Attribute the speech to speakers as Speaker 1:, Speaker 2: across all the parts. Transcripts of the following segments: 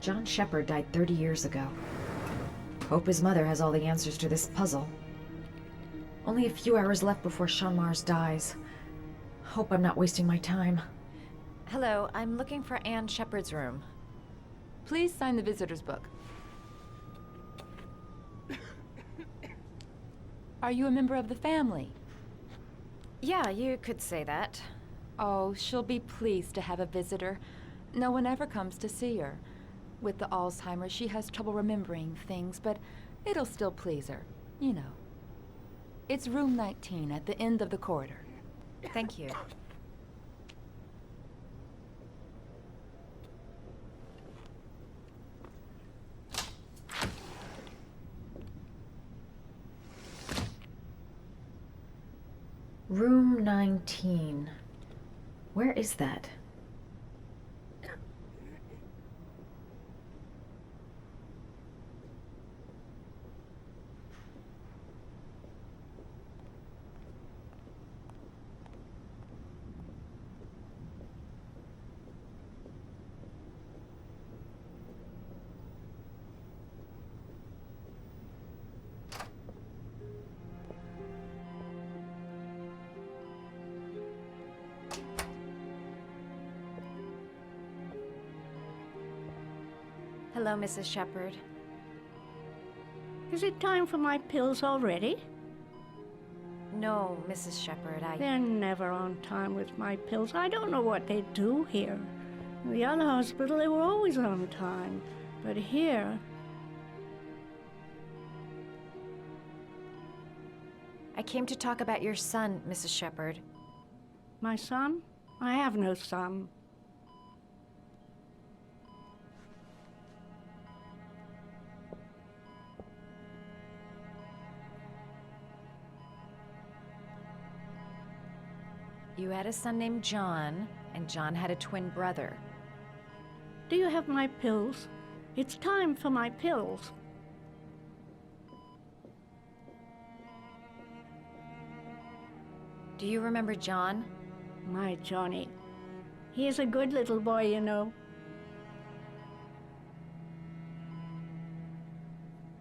Speaker 1: John Shepard died 30 years ago. Hope his mother has all the answers to this puzzle. Only a few hours left before Sean Mars dies. Hope I'm not wasting my time. Hello, I'm looking for Anne Shepard's room.
Speaker 2: Please sign the visitor's book. Are you a member of the family?
Speaker 1: Yeah, you could say that.
Speaker 2: Oh, she'll be pleased to have a visitor. No one ever comes to see her. With the Alzheimer's, she has trouble remembering things, but it'll still please her, you know. It's room 19 at the end of the corridor.
Speaker 1: Thank you. Room 19. Where is that? Hello, Mrs. Shepard.
Speaker 3: Is it time for my pills already?
Speaker 1: No, Mrs. Shepard,
Speaker 3: They're never on time with my pills. I don't know what they do here. In the other hospital, they were always on time. But here...
Speaker 1: I came to talk about your son, Mrs. Shepard.
Speaker 3: My son? I have no son.
Speaker 1: You had a son named John, and John had a twin brother.
Speaker 3: Do you have my pills? It's time for my pills.
Speaker 1: Do you remember John?
Speaker 3: My Johnny. He is a good little boy, you know.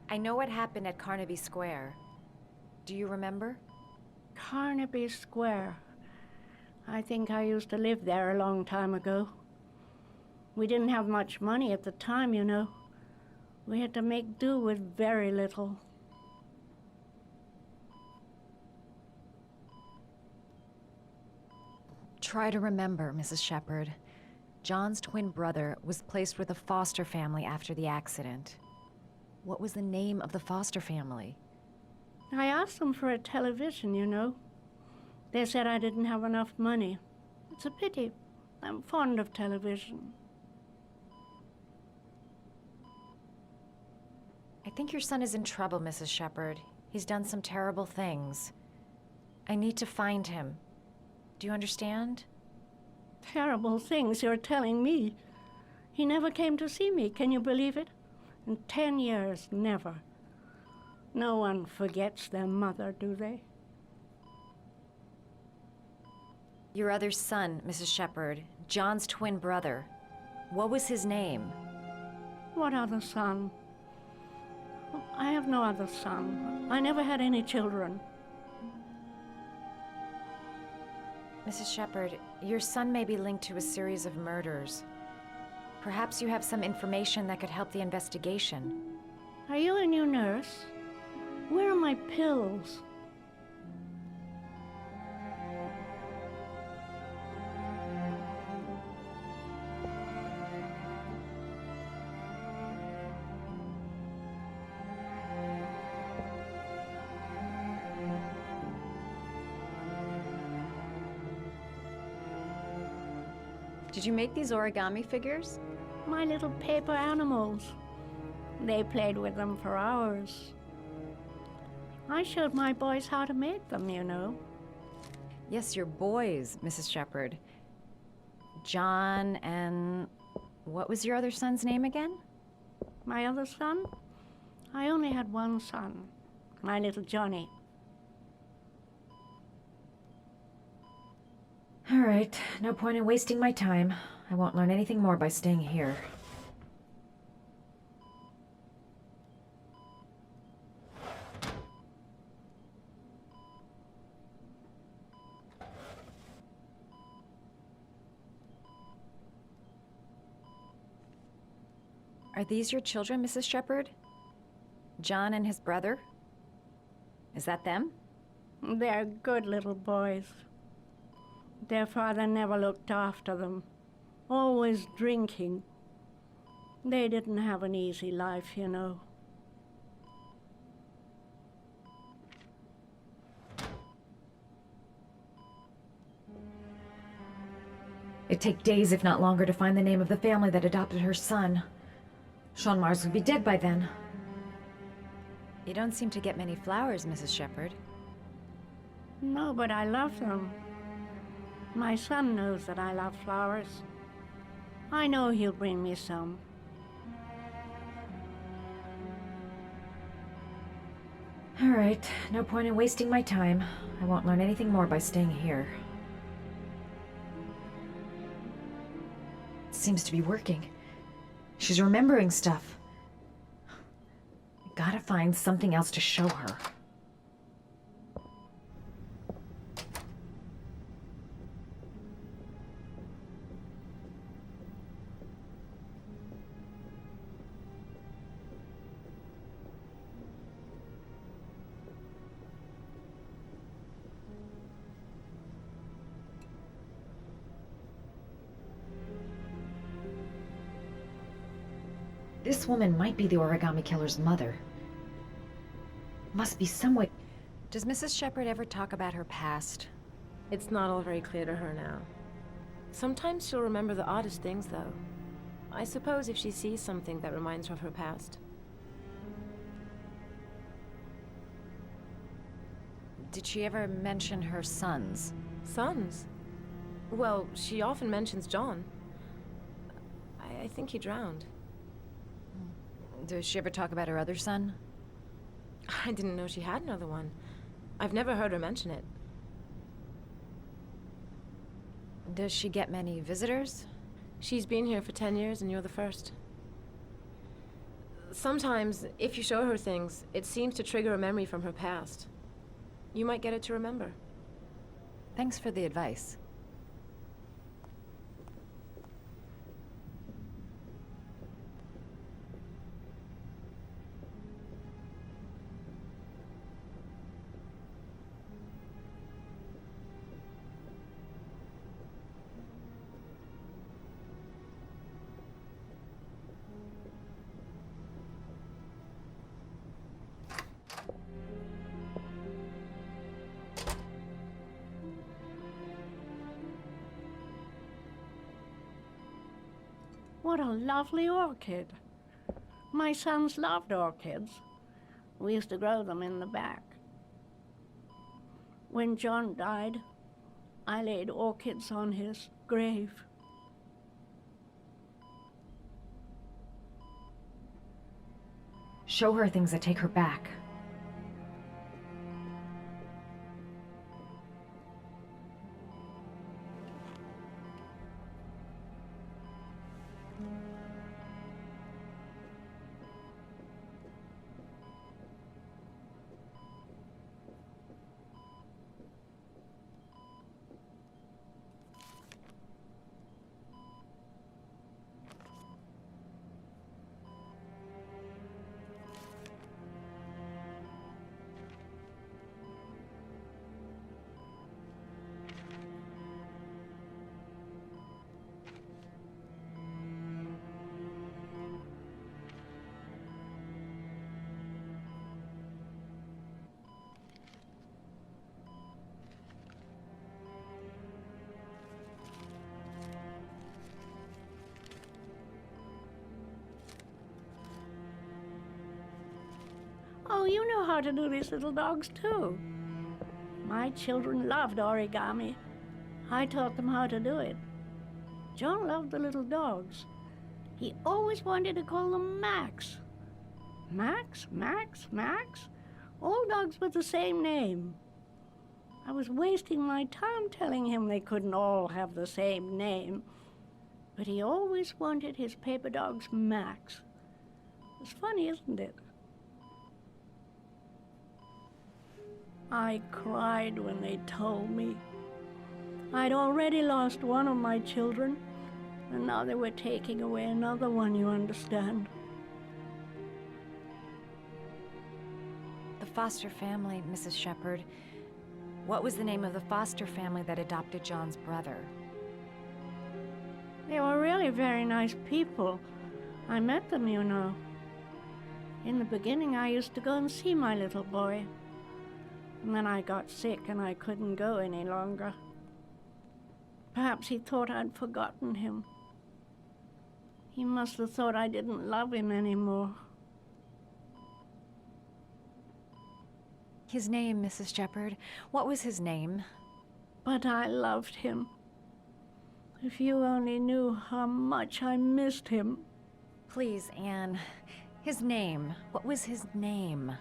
Speaker 1: I know what happened at Carnaby Square. Do you remember?
Speaker 3: Carnaby Square. I think I used to live there a long time ago. We didn't have much money at the time, you know. We had to make do with very little.
Speaker 1: Try to remember, Mrs. Shepard. John's twin brother was placed with a foster family after the accident. What was the name of the foster family?
Speaker 3: I asked them for a television, you know. They said I didn't have enough money. It's a pity. I'm fond of television.
Speaker 1: I think your son is in trouble, Mrs. Shepard. He's done some terrible things. I need to find him. Do you understand?
Speaker 3: Terrible things you're telling me. He never came to see me, can you believe it? In 10 years, never. No one forgets their mother, do they?
Speaker 1: Your other son, Mrs. Shepard, John's twin brother. What was his name?
Speaker 3: What other son? Oh, I have no other son. I never had any children.
Speaker 1: Mrs. Shepard, your son may be linked to a series of murders. Perhaps you have some information that could help the investigation.
Speaker 3: Are you a new nurse? Where are my pills?
Speaker 4: Did you make these origami figures?
Speaker 3: My little paper animals. They played with them for hours. I showed my boys how to make them, you know.
Speaker 1: Yes, your boys, Mrs. Shepard. John and... what was your other son's name again?
Speaker 3: My other son? I only had one son, my little Johnny.
Speaker 1: All right, no point in wasting my time. I won't learn anything more by staying here. Are these your children, Mrs. Shepherd? John and his brother? Is that them?
Speaker 3: They're good little boys. Their father never looked after them, always drinking. They didn't have an easy life, you know.
Speaker 1: It'd take days, if not longer, to find the name of the family that adopted her son. Sean Mars would be dead by then. You don't seem to get many flowers, Mrs. Shepherd.
Speaker 3: No, but I love them. My son knows that I love flowers. I know he'll bring me some.
Speaker 1: All right, no point in wasting my time. I won't learn anything more by staying here. It seems to be working. She's remembering stuff. I gotta find something else to show her. This woman might be the origami killer's mother. Must be some way. Does Mrs. Shepherd ever talk about her past?
Speaker 5: It's not all very clear to her now. Sometimes she'll remember the oddest things, though. I suppose if she sees something that reminds her of her past.
Speaker 1: Did she ever mention her sons?
Speaker 5: Sons? Well, she often mentions John. I think he drowned.
Speaker 1: Does she ever talk about her other son?
Speaker 5: I didn't know she had another one. I've never heard her mention it.
Speaker 1: Does she get many visitors?
Speaker 5: She's been here for 10 years and you're the first. Sometimes, if you show her things, it seems to trigger a memory from her past. You might get it to remember.
Speaker 1: Thanks for the advice.
Speaker 3: What a lovely orchid. My sons loved orchids. We used to grow them in the back. When John died, I laid orchids on his grave.
Speaker 1: Show her things that take her back.
Speaker 3: Oh, you know how to do these little dogs, too. My children loved origami. I taught them how to do it. John loved the little dogs. He always wanted to call them Max. Max, Max, Max? All dogs with the same name. I was wasting my time telling him they couldn't all have the same name. But he always wanted his paper dogs Max. It's funny, isn't it? I cried when they told me. I'd already lost one of my children, and now they were taking away another one, you understand.
Speaker 1: foster family, Mrs. Shepherd. What was the name of the foster family that adopted John's brother?
Speaker 3: They were really very nice people. I met them, you know. In the beginning, I used to go and see my little boy. And then I got sick and I couldn't go any longer. Perhaps he thought I'd forgotten him. He must have thought I didn't love him anymore.
Speaker 1: His name, Mrs. Shepherd. What was his name?
Speaker 3: But I loved him. If you only knew how much I missed him.
Speaker 1: Please, Anne. His name. What was his name?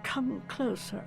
Speaker 3: Come closer.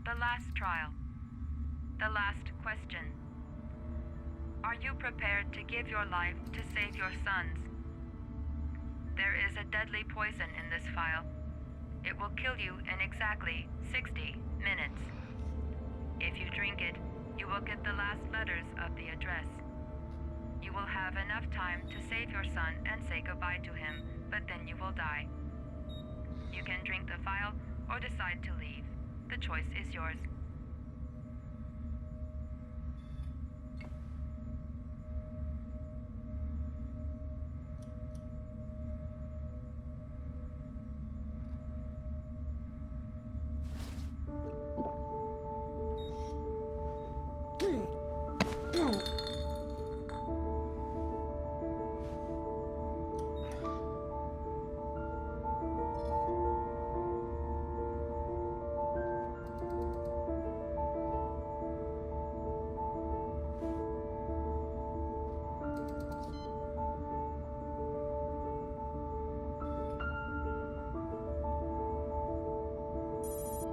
Speaker 2: The last trial. The last question. Are you prepared to give your life to save your sons? There is a deadly poison in this file. It will kill you in exactly 60 minutes. If you drink it, you will get the last letters of the address. You will have enough time to save your son and say goodbye to him, but then you will die. You can drink the file or decide to leave. The choice is yours.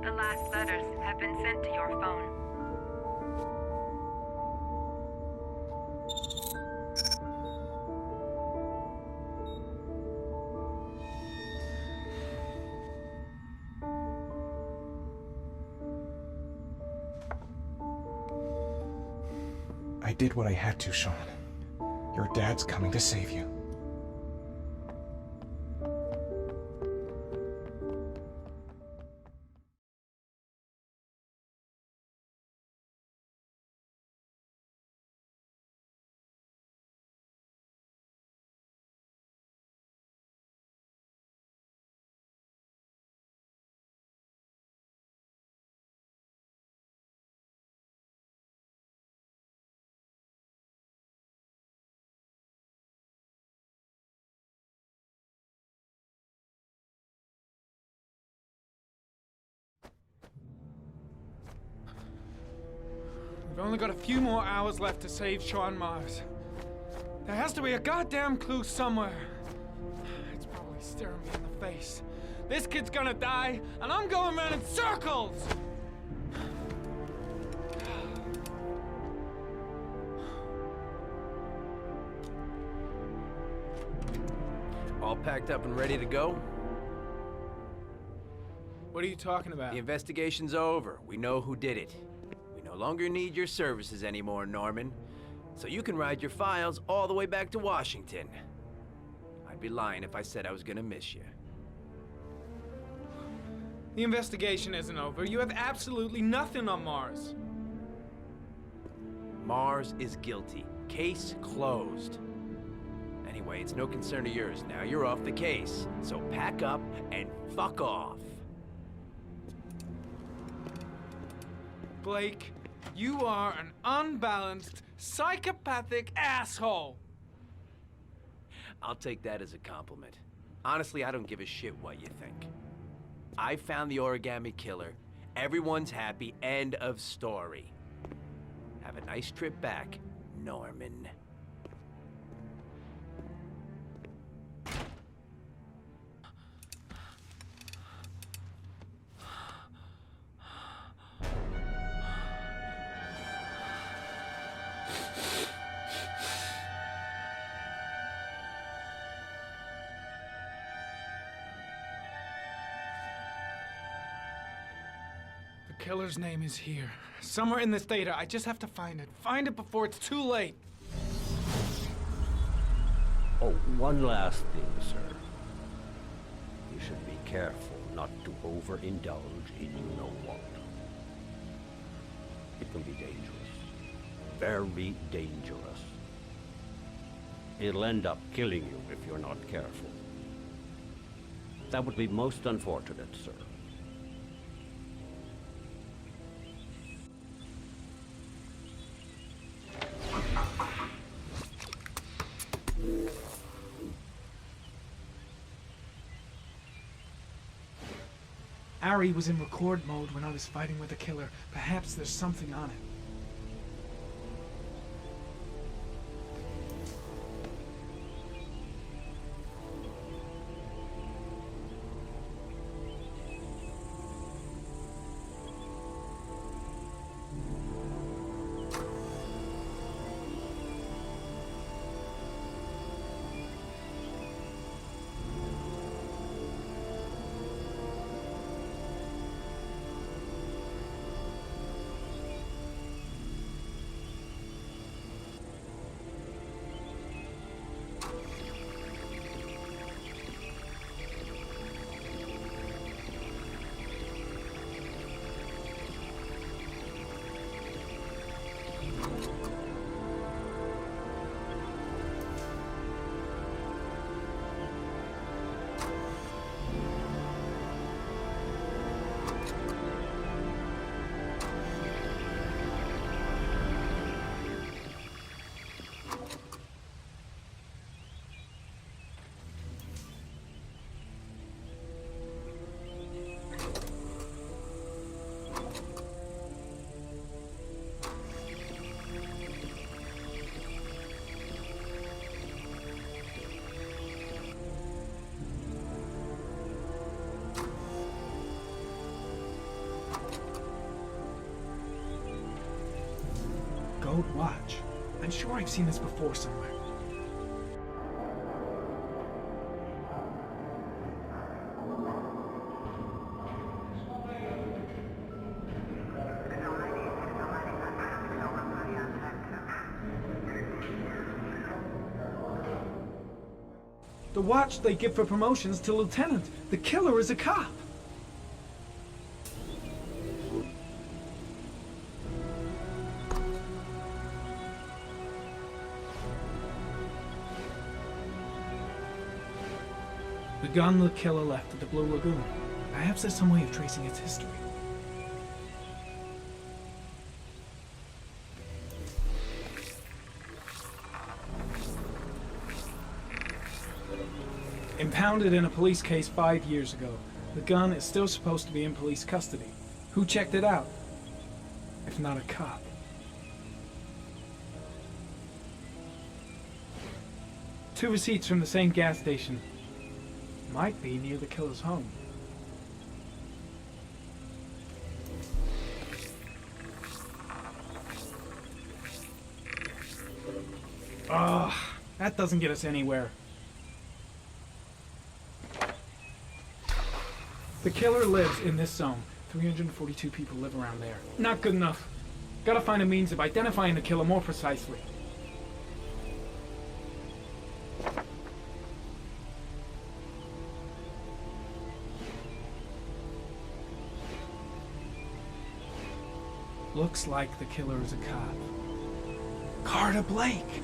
Speaker 2: The last letters have been sent to your phone.
Speaker 6: I did what I had to, Sean. Your dad's coming to save you.
Speaker 7: We've only got a few more hours left to save Sean Mars. There has to be a goddamn clue somewhere. It's probably staring me in the face. This kid's gonna die, and I'm going around in circles!
Speaker 8: packed up and ready to go?
Speaker 7: What are you talking about?
Speaker 8: The investigation's over. We know who did it. We no longer need your services anymore, Norman. So you can ride your files all the way back to Washington. I'd be lying if I said I was gonna miss you.
Speaker 7: The investigation isn't over. You have absolutely nothing on Mars.
Speaker 8: Mars is guilty. Case closed. Anyway, it's no concern of yours now. You're off the case. So pack up and fuck off.
Speaker 7: Blake, you are an unbalanced, psychopathic asshole.
Speaker 8: I'll take that as a compliment. Honestly, I don't give a shit what you think. I found the origami killer. Everyone's happy. End of story. Have a nice trip back, Norman.
Speaker 7: The killer's name is here. Somewhere in this data. I just have to find it. Find it before it's too late.
Speaker 9: Oh, one last thing, sir. You should be careful not to overindulge in you-know-what. It can be dangerous. Very dangerous. It'll end up killing you if you're not careful. That would be most unfortunate, sir.
Speaker 7: Ari was in record mode when I was fighting with the killer. Perhaps there's something on it. Gold watch. I'm sure I've seen this before somewhere. The watch they give for promotions to lieutenant. The killer is a cop. The gun the killer left at the Blue Lagoon. Perhaps there's some way of tracing its history. Impounded in a police case 5 years ago, the gun is still supposed to be in police custody. Who checked it out? If not a cop. Two receipts from the same gas station. Might be near the killer's home. Ugh, that doesn't get us anywhere. The killer lives in this zone. 342 people live around there. Not good enough. Gotta find a means of identifying the killer more precisely. Looks like the killer is a cop. Carter Blake!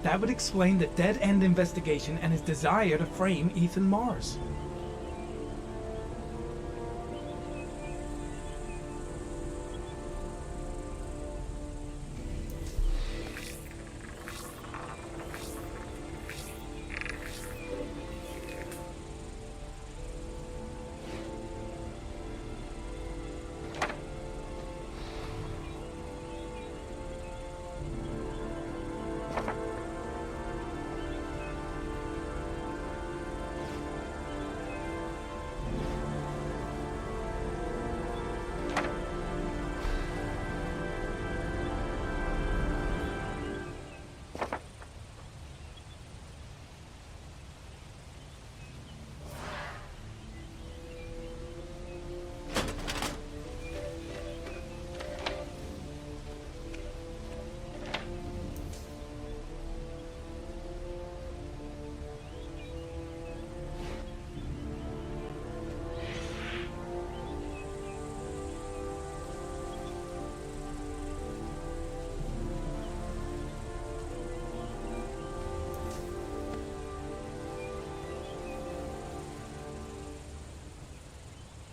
Speaker 7: That would explain the dead-end investigation and his desire to frame Ethan Mars.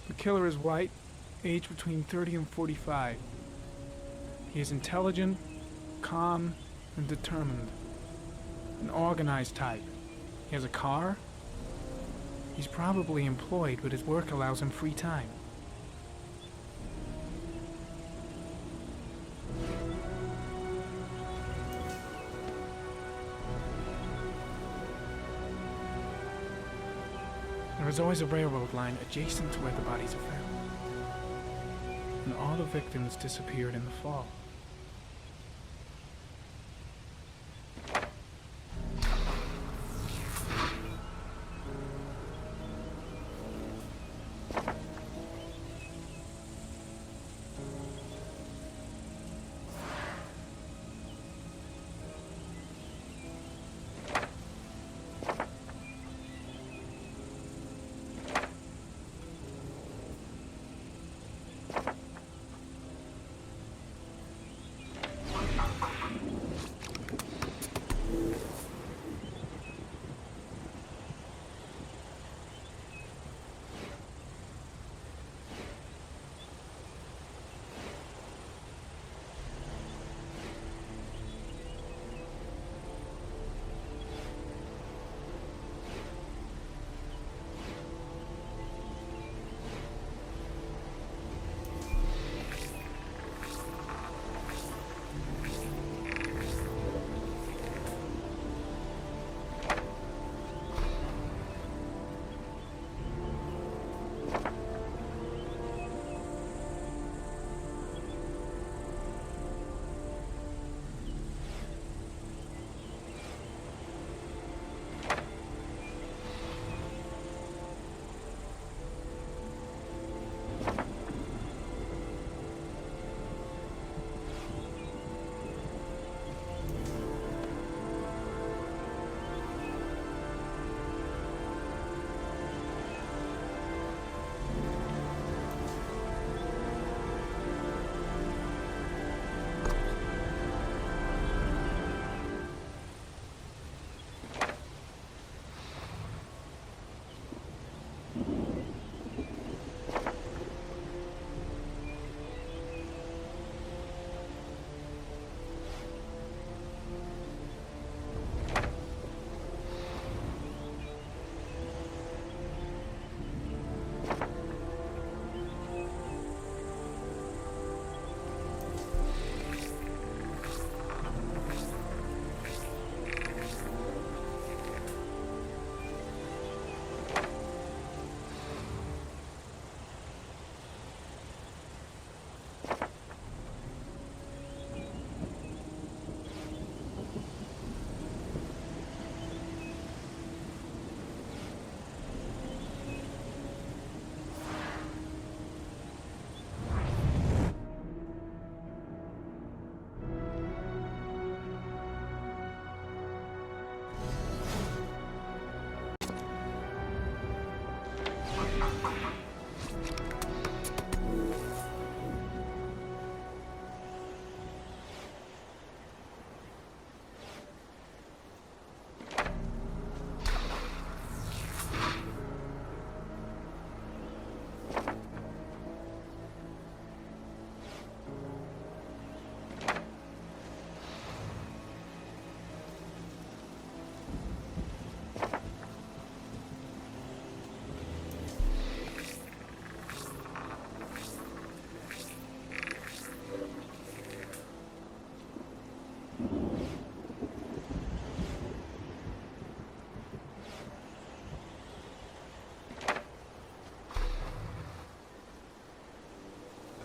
Speaker 7: The killer is white, aged between 30 and 45. He is intelligent, calm, and determined. An organized type. He has a car. He's probably employed, but his work allows him free time. There is always a railroad line adjacent to where the bodies are found. And all the victims disappeared in the fall.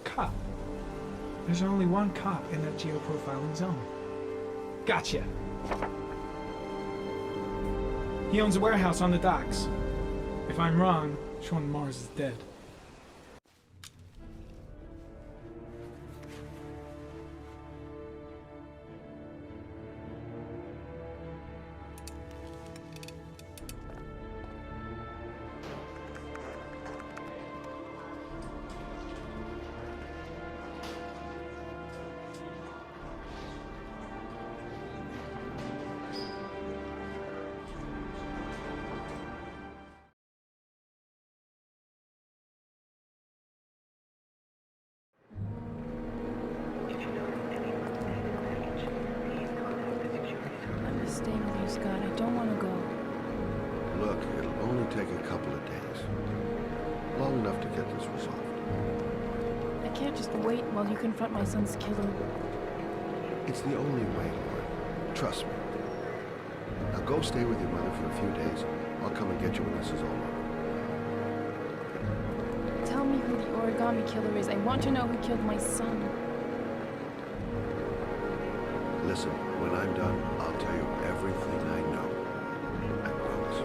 Speaker 7: Cop. There's only one cop in that geoprofiling zone. Gotcha. He owns a warehouse on the docks. If I'm wrong, Sean Mars is dead.
Speaker 10: I'm just staying with you, Scott. I don't want to go.
Speaker 11: Look, it'll only take a couple of days. Long enough to get this resolved.
Speaker 10: I can't just wait while you confront my son's killer.
Speaker 11: It's the only way, Lauren. Trust me. Now go stay with your mother for a few days. I'll come and get you when this is all over.
Speaker 10: Tell me who the origami killer is. I want to know who killed my son.
Speaker 11: Listen, when I'm done, I'll tell you everything I know. I promise.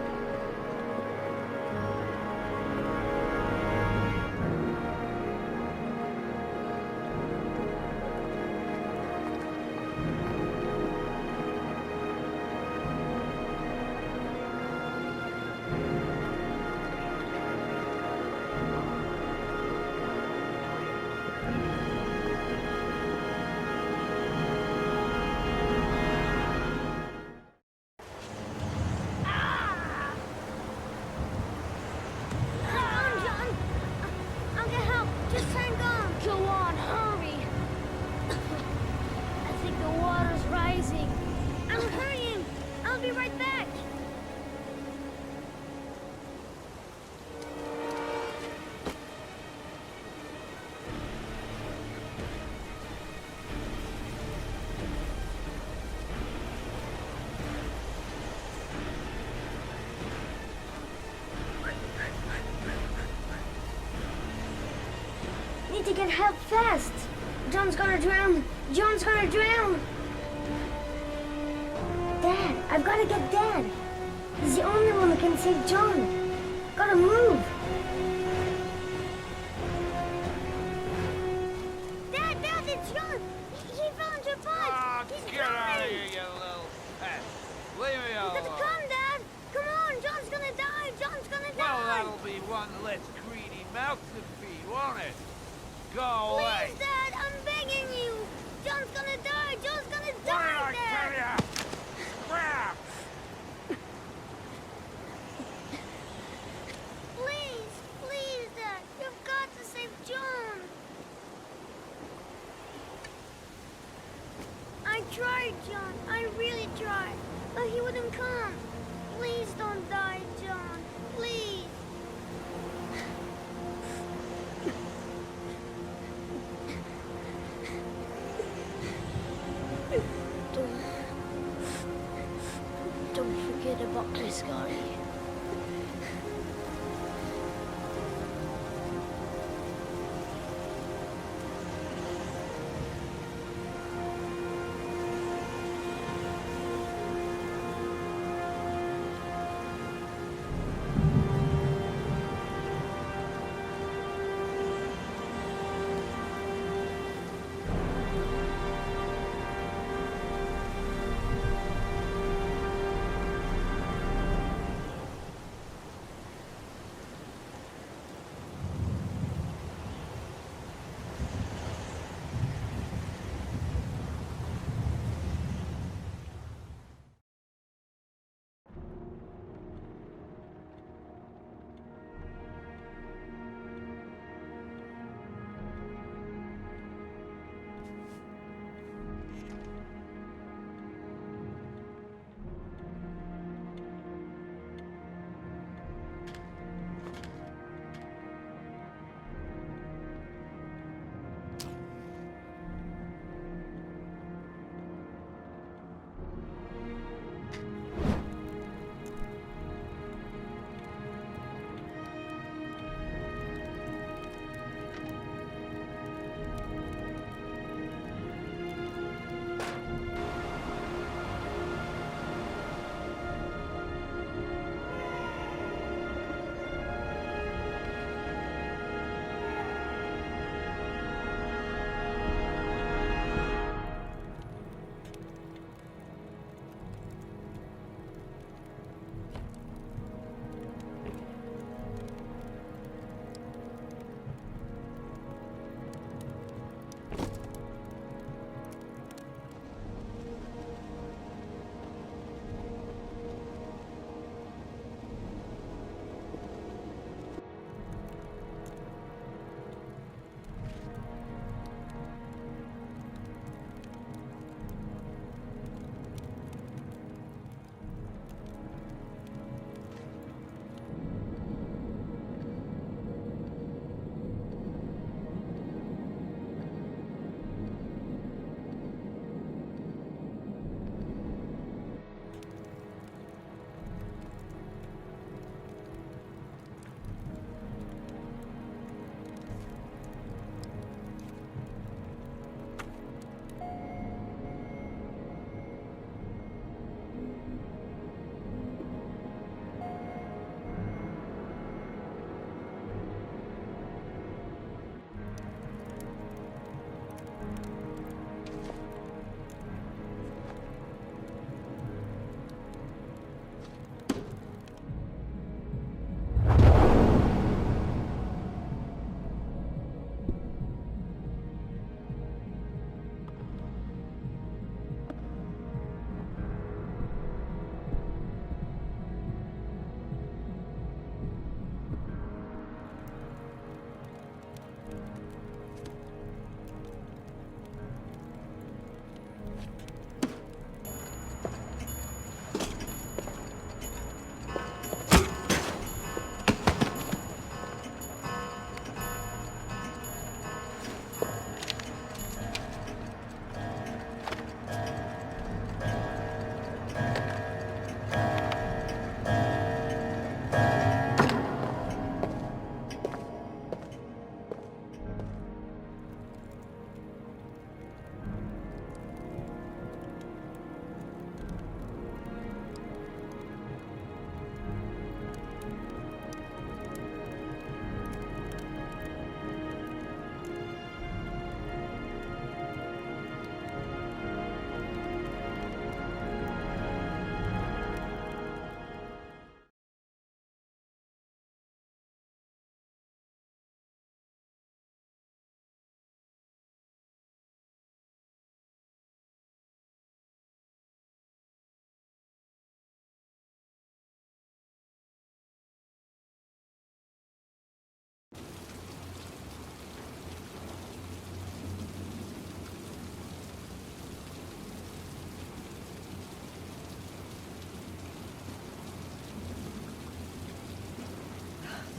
Speaker 12: Need to get help fast. John's gonna drown. John's gonna drown. Dad, I've gotta get Dad. He's the only one that can save John. Gotta move. Dad, it's John. He fell into a pot. He's
Speaker 7: Get out of
Speaker 12: drowning.
Speaker 7: here, you little pest. Leave me
Speaker 12: You
Speaker 7: alone.
Speaker 12: gotta come, Dad. Come on, John's gonna die. John's gonna
Speaker 7: Well,
Speaker 12: die.
Speaker 7: that'll be one less greedy mouth to feed, won't it? Go away.
Speaker 12: Please, Dad, I'm begging you. John's gonna die. John's gonna
Speaker 7: What did
Speaker 12: die,
Speaker 7: I
Speaker 12: Dad.
Speaker 7: tell ya? Crap!
Speaker 12: Please, Dad. You've got to save John. I tried, John. I really tried. But he wouldn't come. Please don't die, John. Please. Don't forget about this, Gary.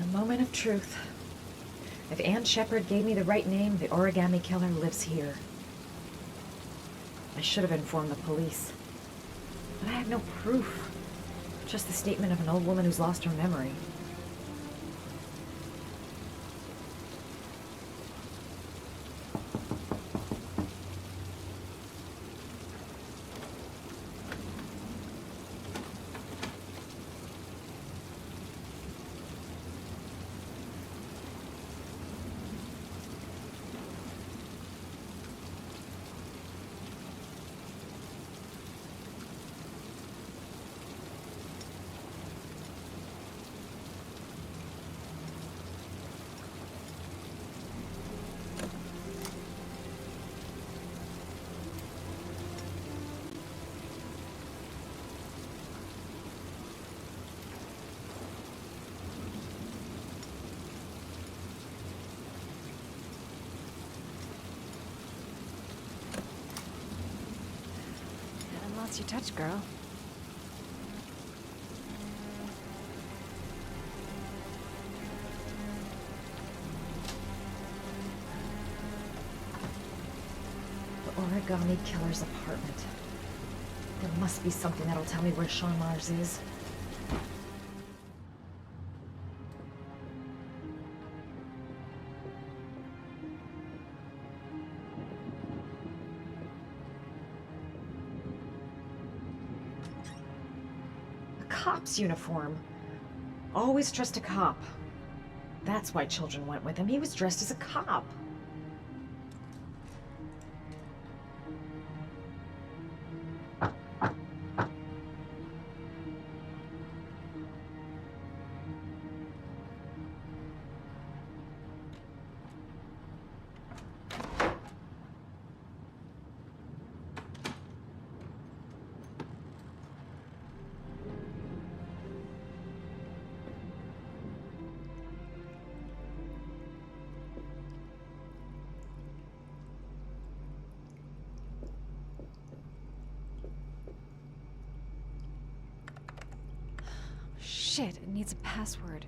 Speaker 1: A moment of truth. If Anne Shepard gave me the right name, the origami killer lives here. I should have informed the police. But I have no proof. Just the statement of an old woman who's lost her memory. Lost your touch, girl. The origami killer's apartment. There must be something that'll tell me where Sean Mars is. Cop's uniform. Always trust a cop. That's why children went with him. He was dressed as a cop. Shit, it needs a password.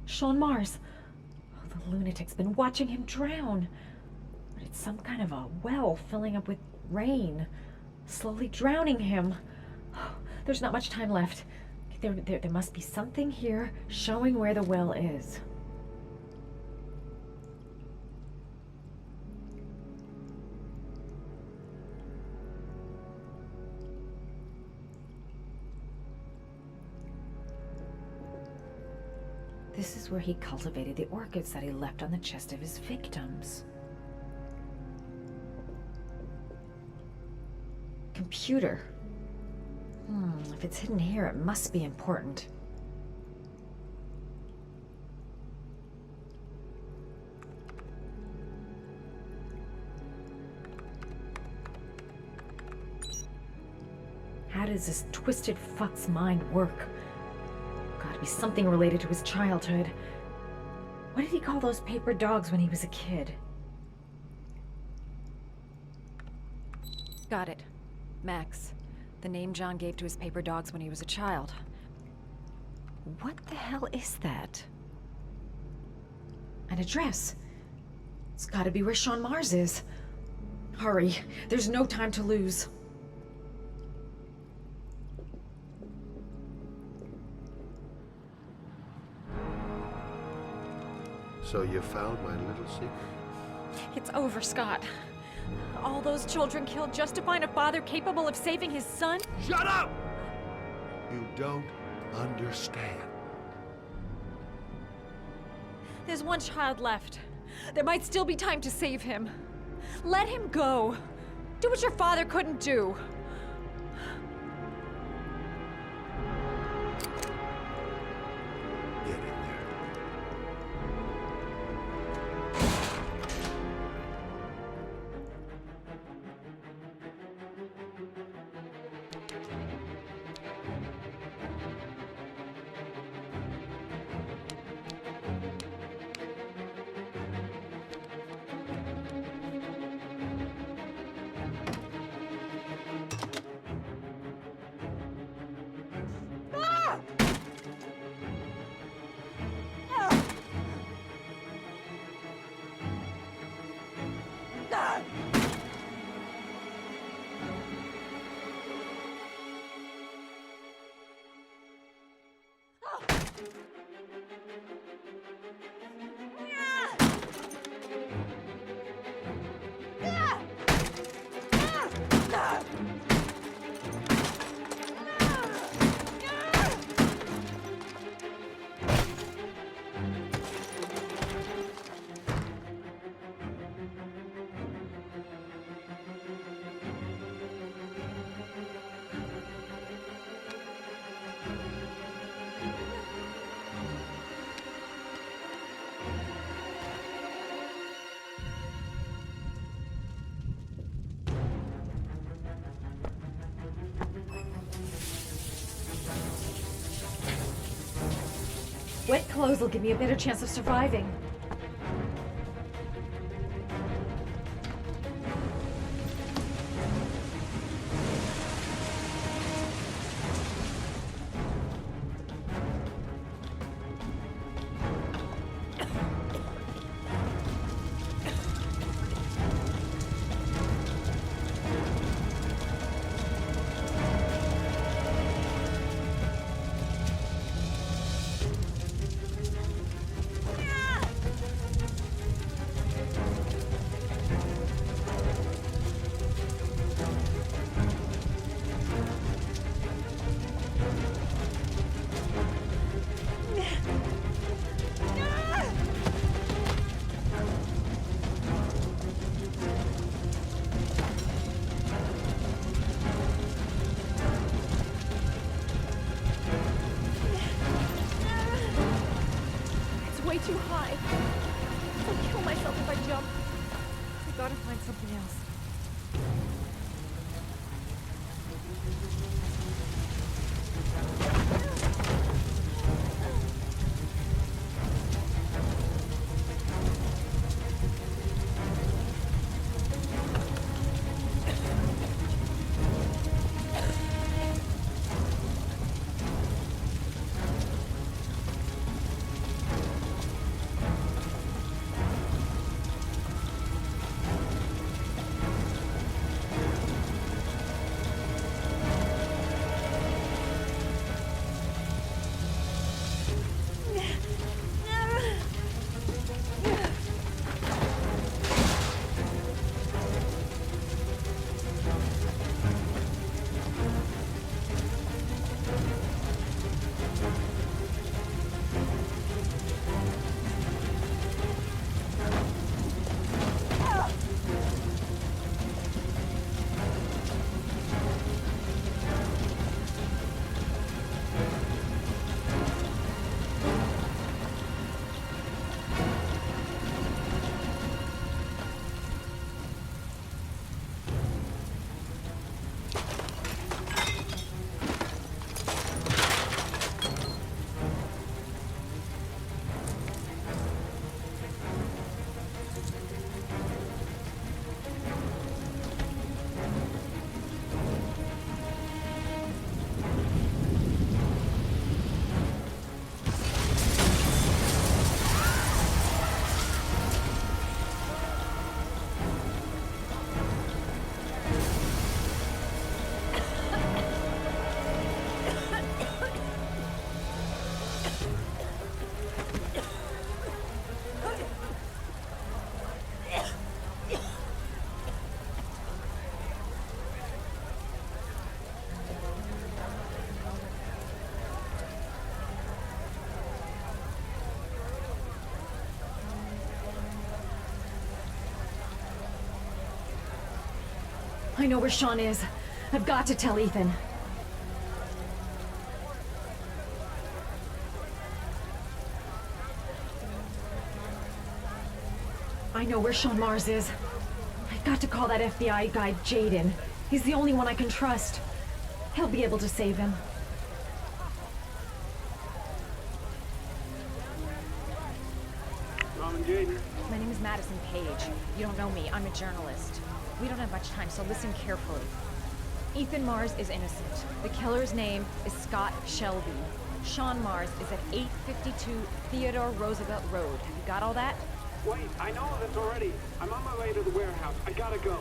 Speaker 1: Sean Mars. The lunatic's been watching him drown. But it's some kind of a well filling up with rain, slowly drowning him. There's not much time left. There must be something here showing where the well is. This is where he cultivated the orchids that he left on the chest of his victims. Computer. If it's hidden here, it must be important. How does this twisted fuck's mind work? Gotta be something related to his childhood. What did he call those paper dogs when he was a kid?
Speaker 13: Got it. Max. The name John gave to his paper dogs when he was a child.
Speaker 1: What the hell is that? An address. It's gotta be where Sean Mars is. Hurry. There's no time to lose.
Speaker 11: So you found my little secret?
Speaker 13: It's over, Scott. All those children killed just to find a father capable of saving his son?
Speaker 11: Shut up! You don't understand.
Speaker 13: There's one child left. There might still be time to save him. Let him go. Do what your father couldn't do.
Speaker 11: Get in there.
Speaker 1: Wet clothes will give me a better chance of surviving.
Speaker 13: Way too high. I'll kill myself if I jump. I gotta find something else.
Speaker 1: I know where Sean is. I've got to tell Ethan. I know where Sean Mars is. I've got to call that FBI guy Jaden. He's the only one I can trust. He'll be able to save him.
Speaker 13: My name is Madison Page. You don't know me. I'm a journalist. We don't have much time, so listen carefully. Ethan Mars is innocent. The killer's name is Scott Shelby. Sean Mars is at 852 Theodore Roosevelt Road. Have you got all that?
Speaker 14: Wait, I know this already. I'm on my way to the warehouse. I gotta go.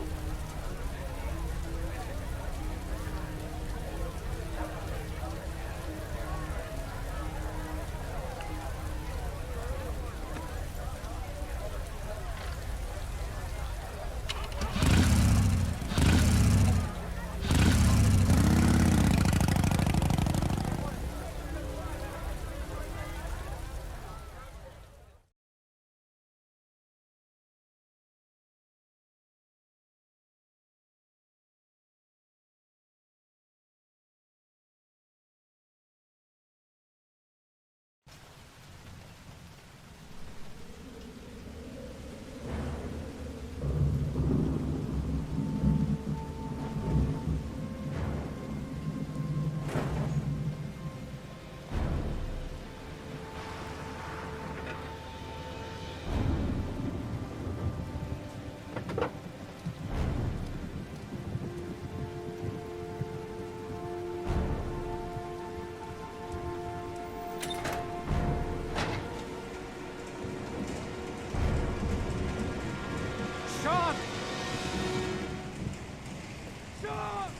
Speaker 7: Sean!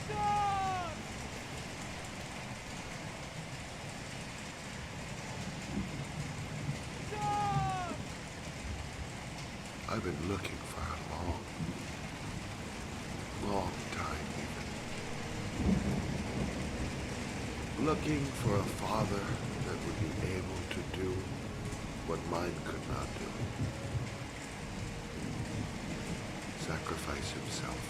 Speaker 7: Sean! Sean!
Speaker 11: I've been looking for a long time even. Looking for a father that would be able to do what mine could not do. Sacrifice himself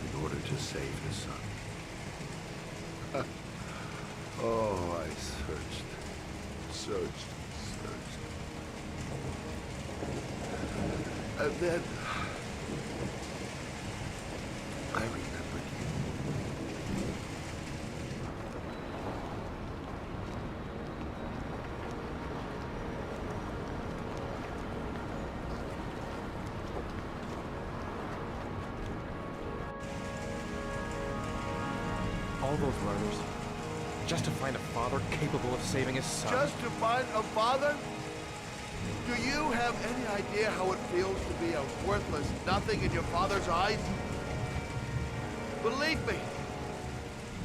Speaker 11: in order to save his son. Oh, I searched. And then I remembered you.
Speaker 6: All those murders, just to find a father capable of saving his son.
Speaker 11: Just to find a father? Do you have any idea how it feels to be a worthless nothing in your father's eyes? Believe me,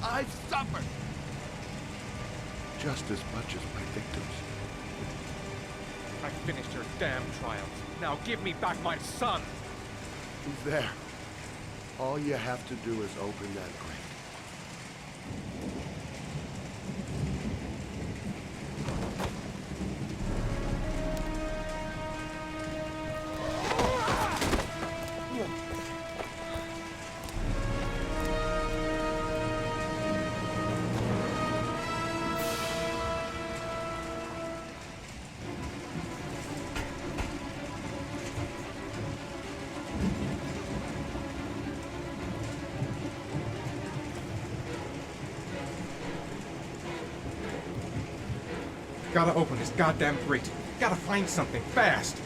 Speaker 11: I've suffered just as much as my victims.
Speaker 6: I finished your damn trials. Now give me back my son!
Speaker 11: There. All you have to do is open that grate.
Speaker 6: Gotta open this goddamn grate. Gotta find something fast.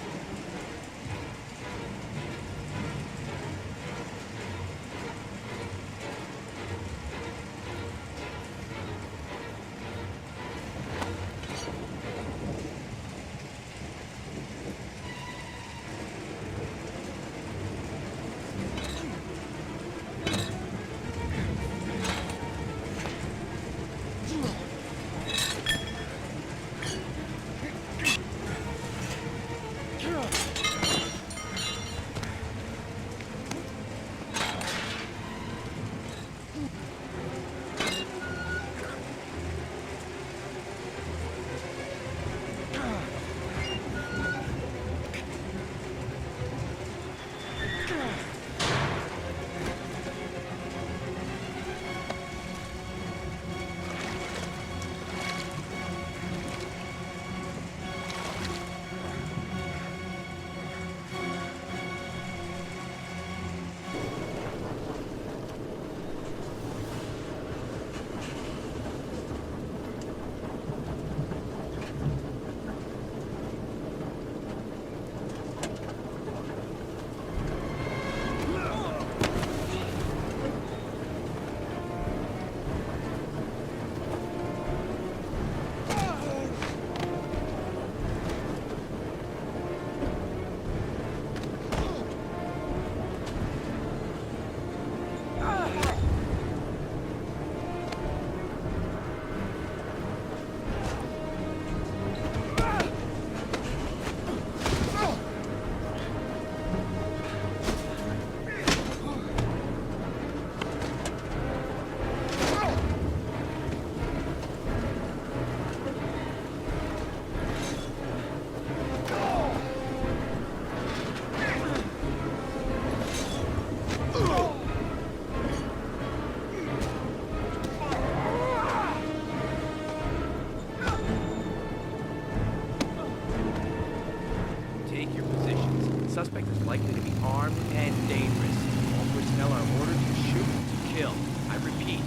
Speaker 8: Suspect is likely to be armed and dangerous. All personnel are ordered to shoot to kill. I repeat,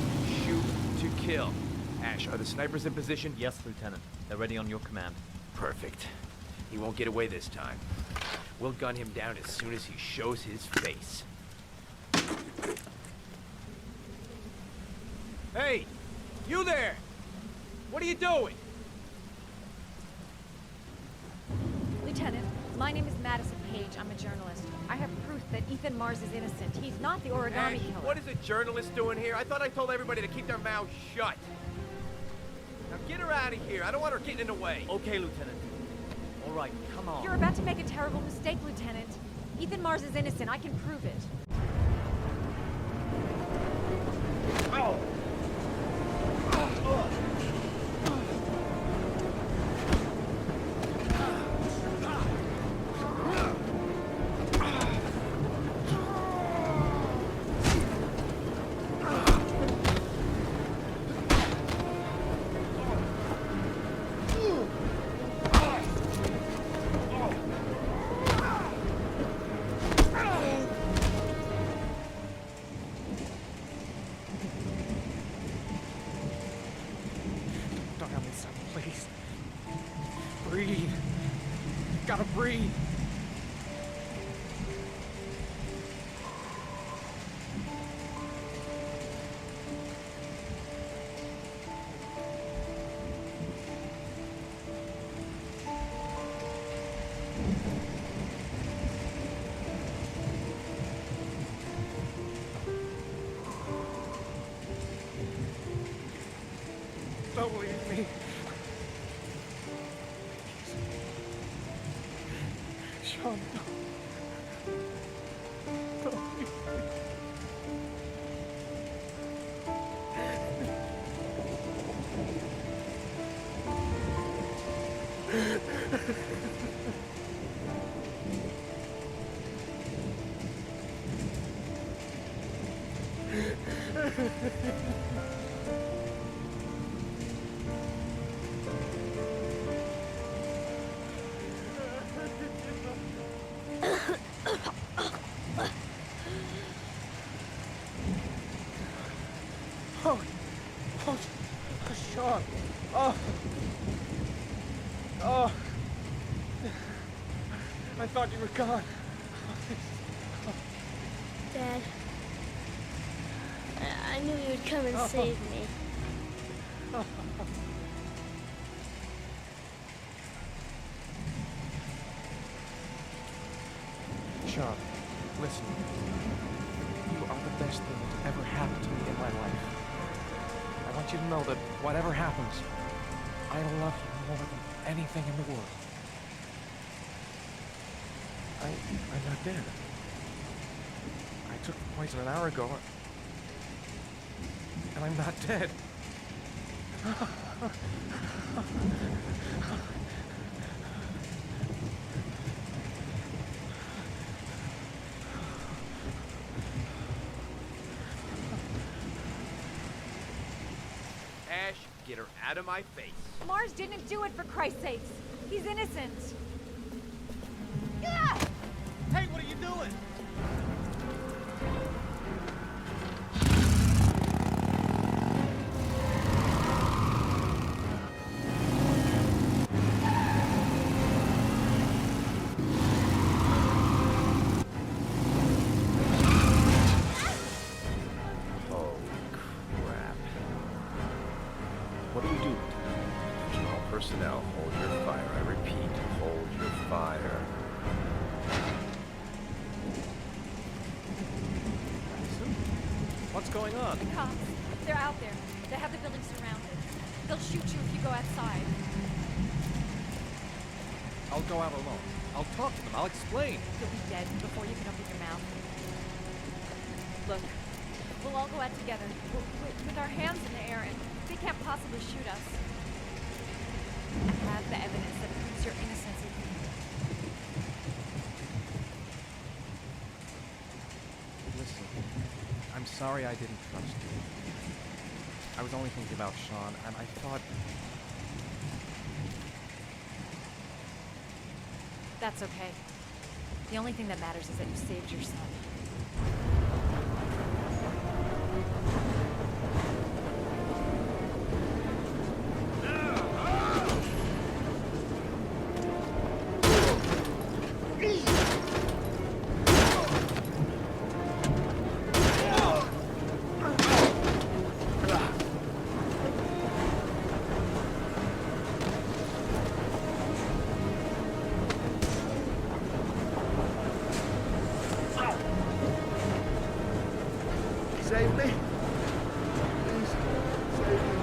Speaker 8: shoot to kill. Ash, are the snipers in position?
Speaker 15: Yes, Lieutenant. They're ready on your command.
Speaker 8: Perfect. He won't get away this time. We'll gun him down as soon as he shows his face. Hey! You there! What are you doing?
Speaker 13: Lieutenant, My name is Madison Page. I'm a journalist. I have proof that Ethan Mars is innocent. He's not the origami
Speaker 8: Ash,
Speaker 13: killer.
Speaker 8: what is a journalist doing here? I thought I told everybody to keep their mouths shut. Now get her out of here. I don't want her getting in the way.
Speaker 15: Okay, Lieutenant. All right, come on.
Speaker 13: You're about to make a terrible mistake, Lieutenant. Ethan Mars is innocent. I can prove it.
Speaker 15: Oh!
Speaker 6: Don't have me, son, please. Breathe. Gotta breathe. Don't leave me. Sean, don't leave me. Sean. Oh. I thought you were gone.
Speaker 12: Dad, I knew you'd come and save me.
Speaker 6: Sean, listen. You are the best thing that's ever happened to me in my life. I want you to know that whatever happens, I love you more than anything in the world. I'm not dead. I took the poison an hour ago, and I'm not dead.
Speaker 8: Ash, get her out of my face.
Speaker 13: Mars didn't do it, for Christ's sakes. He's innocent.
Speaker 15: Hey, what are you doing?
Speaker 8: Oh, crap. What do you do? Attention all personnel, hold your fire. I repeat, hold your fire.
Speaker 15: What's going on?
Speaker 13: The cops. They're out there. They have the building surrounded. They'll shoot you if you go outside.
Speaker 15: I'll go out alone. I'll talk to them. I'll explain.
Speaker 13: You'll be dead before you can open your mouth. Look, we'll all go out together, with our hands in the air, and they can't possibly shoot us. I have the evidence that proves your innocence.
Speaker 6: Listen, I'm sorry I didn't trust you. I was only thinking about Sean, and I thought...
Speaker 13: That's okay. The only thing that matters is that you saved your son.
Speaker 11: Save me. Please, save me.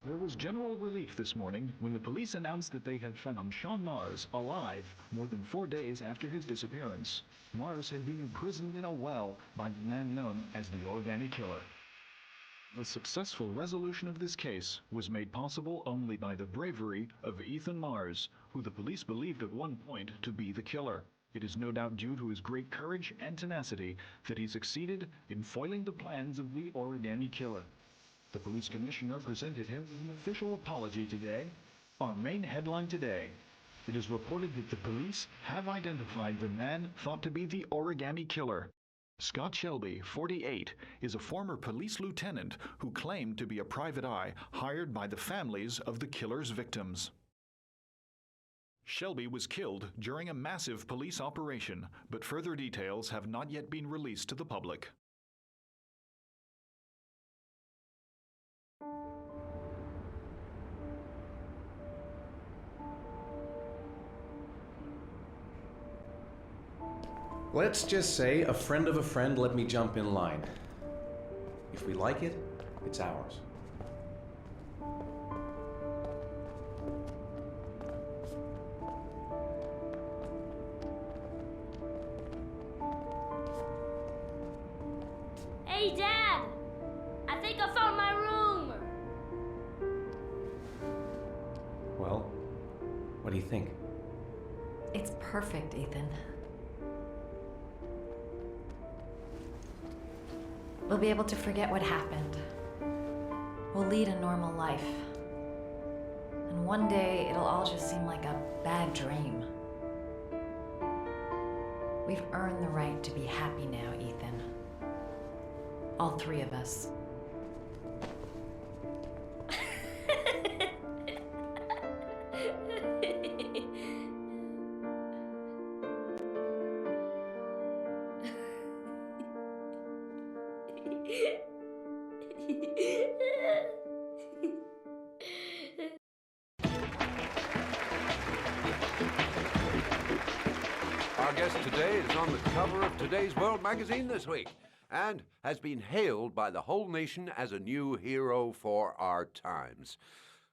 Speaker 16: There was general relief this morning when the police announced that they had found Sean Mars alive more than 4 days after his disappearance. Mars had been imprisoned in a well by the man known as the Origami Killer. The successful resolution of this case was made possible only by the bravery of Ethan Mars, who the police believed at one point to be the killer. It is no doubt due to his great courage and tenacity that he succeeded in foiling the plans of the Origami Killer. The police commissioner presented him with an official apology today. Our main headline today: it is reported that the police have identified the man thought to be the Origami Killer. Scott Shelby, 48, is a former police lieutenant who claimed to be a private eye hired by the families of the killer's victims. Shelby was killed during a massive police operation, but further details have not yet been released to the public.
Speaker 17: Let's just say a friend of a friend let me jump in line. If we like it, it's ours.
Speaker 12: Hey, Dad! I think I found my room!
Speaker 17: Well, what do you think?
Speaker 1: It's perfect, Ethan. We'll be able to forget what happened. We'll lead a normal life. And one day, it'll all just seem like a bad dream. We've earned the right to be happy now, Ethan. All three of us.
Speaker 18: Our guest today is on the cover of Today's World magazine this week and has been hailed by the whole nation as a new hero for our times.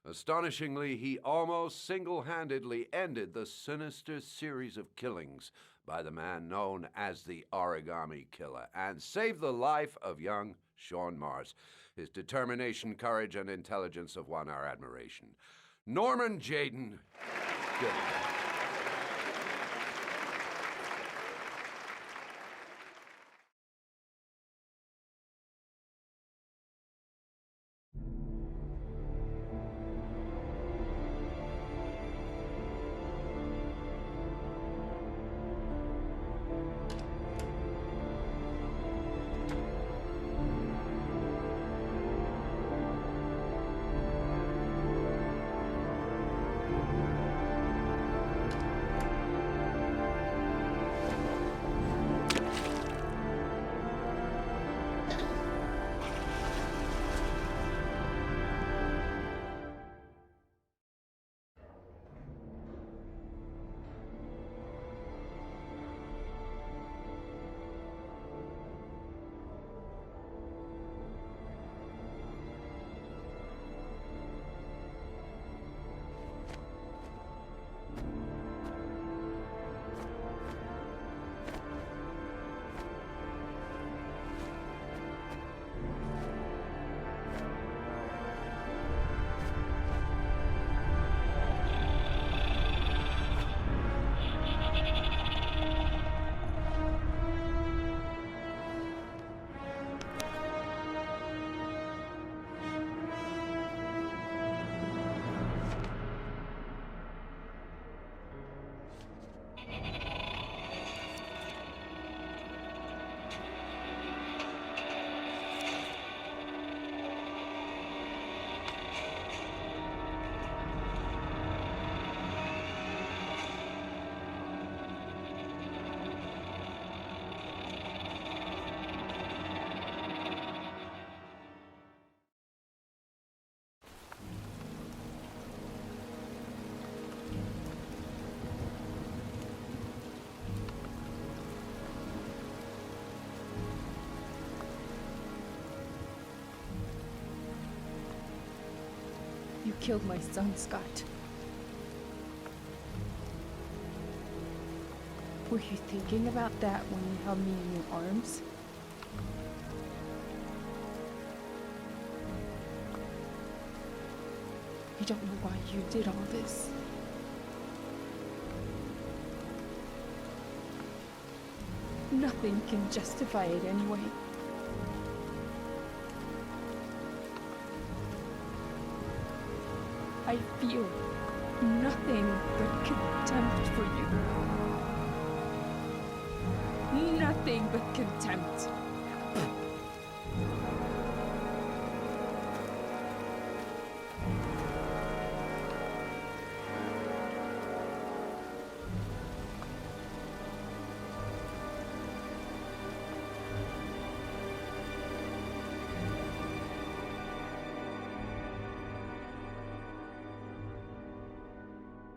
Speaker 18: Astonishingly, he almost single-handedly ended the sinister series of killings by the man known as the Origami Killer and saved the life of young Sean Mars. His determination, courage, and intelligence have won our admiration. Norman Jayden. Good.
Speaker 10: killed my son, Scott. Were you thinking about that when you held me in your arms? I don't know why you did all this. Nothing can justify it anyway. I feel nothing but contempt for you. Nothing but contempt.